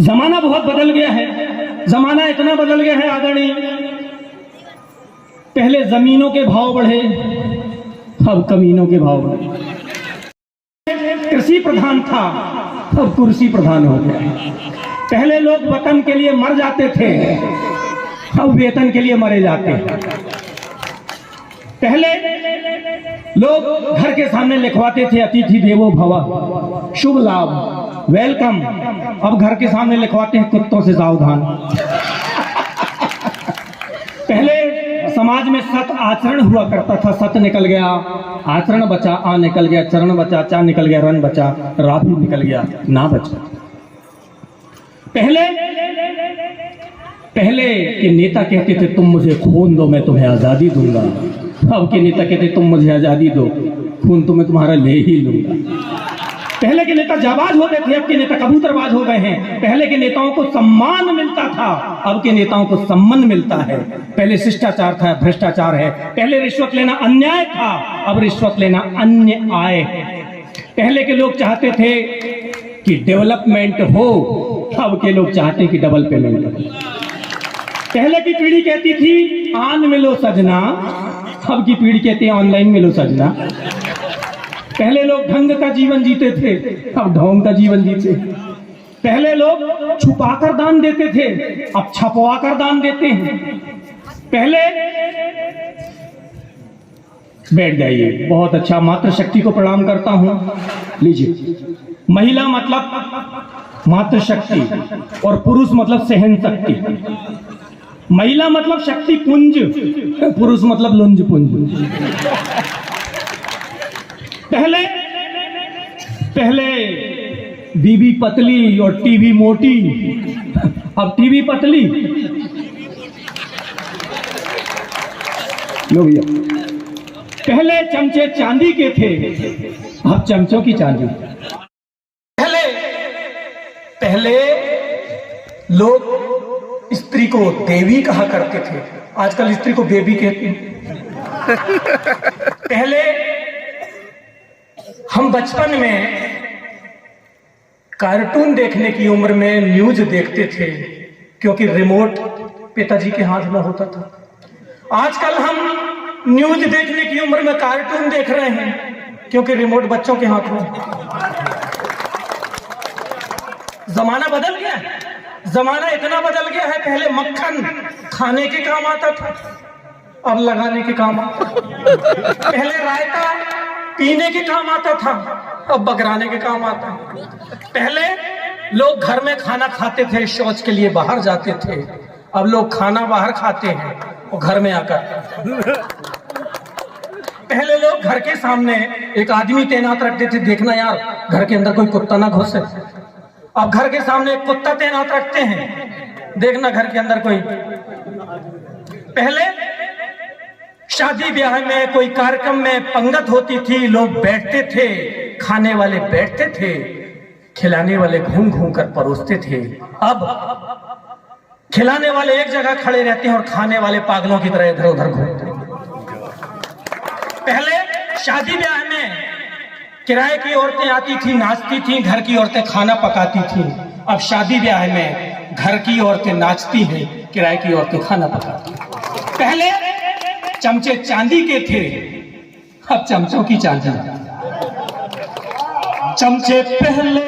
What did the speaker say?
जमाना बहुत बदल गया है। जमाना इतना बदल गया है आदरणीय, पहले जमीनों के भाव बढ़े, अब कमीनों के भाव बढ़े। कृषि प्रधान था, अब कुर्सी प्रधान हो गया। पहले लोग वतन के लिए मर जाते थे, अब वेतन के लिए मरे जाते हैं। पहले लोग घर के सामने लिखवाते थे अतिथि देवो भव, शुभ लाभ, वेलकम। अब घर के सामने लिखवाते हैं कुत्तों से सावधान। पहले समाज में सत आचरण हुआ करता था, सत निकल गया, आचरण बचा, आ निकल गया, चरण बचा, चा निकल गया, रन बचा, रा भी निकल गया, ना बचा। पहले के नेता कहते थे तुम मुझे खून दो मैं तुम्हें आजादी दूंगा। अब के नेता कहते तुम मुझे आजादी दो, खून तो मैं तुम्हारा ले ही लूंगा। पहले के नेता जाबाज होते थे, अब के नेता कबूतरबाज हो गए हैं। पहले के नेताओं को सम्मान मिलता था, अब के नेताओं को सम्मान मिलता है। पहले शिष्टाचार था, भ्रष्टाचार है। पहले रिश्वत लेना अन्याय था, अब रिश्वत लेना अन्याय है। पहले के लोग चाहते थे कि डेवलपमेंट हो, अब के लोग चाहते हैं कि डबल पेमेंट हो। पहले की पीढ़ी कहती थी आन मिलो सजना, अब की पीढ़ी कहती है ऑनलाइन मिलो सजना। पहले लोग ढंग का जीवन जीते थे, अब ढोंग का जीवन जीते। पहले लोग छुपाकर दान देते थे, अब छपवाकर दान देते हैं। पहले बैठ जाइए, बहुत अच्छा, मातृशक्ति को प्रणाम करता हूं। लीजिए, महिला मतलब मातृशक्ति और पुरुष मतलब सहन शक्ति। महिला मतलब शक्ति पुंज, पुरुष मतलब लुंज पुंज। पहले बीबी पतली और टीवी मोटी, अब टीवी पतली। लो भैया, पहले चमचे चांदी के थे, अब चमचों की चांदी। पहले लोग स्त्री को देवी कहा करते थे, आजकल स्त्री को बेबी कहते हैं। पहले हम बचपन में कार्टून देखने की उम्र में न्यूज देखते थे, क्योंकि रिमोट पिताजी के हाथ में होता था। आजकल हम न्यूज देखने की उम्र में कार्टून देख रहे हैं, क्योंकि रिमोट बच्चों के हाथ में। जमाना बदल गया है, जमाना इतना बदल गया है। पहले मक्खन खाने के काम आता था, अब लगाने के काम आता है। पहले रायता पीने के काम आता था, अब बगराने के काम आता है। पहले लोग घर में खाना खाते थे, शौच के लिए बाहर जाते थे, अब लोग खाना बाहर खाते हैं और घर में आकर। पहले लोग घर के सामने एक आदमी तैनात रखते थे, देखना यार घर के अंदर कोई कुत्ता ना घुसे। अब घर के सामने एक कुत्ता तैनात रखते हैं, देखना घर के अंदर कोई। पहले शादी ब्याह में कोई कार्यक्रम में पंगत होती थी, लोग बैठते थे, खाने वाले बैठते थे, खिलाने वाले घूम घूम कर परोसते थे। अब खिलाने वाले एक जगह खड़े रहते हैं और खाने वाले पागलों की तरह इधर उधर घूमते हैं। पहले शादी ब्याह में किराए की औरतें आती थी, नाचती थी, घर की औरतें खाना पकाती थी। अब शादी ब्याह में घर की औरतें नाचती हैं, किराए की औरतें खाना पकाती। पहले चमचे चांदी के थे, अब चमचों की चांदी। चमचे पहले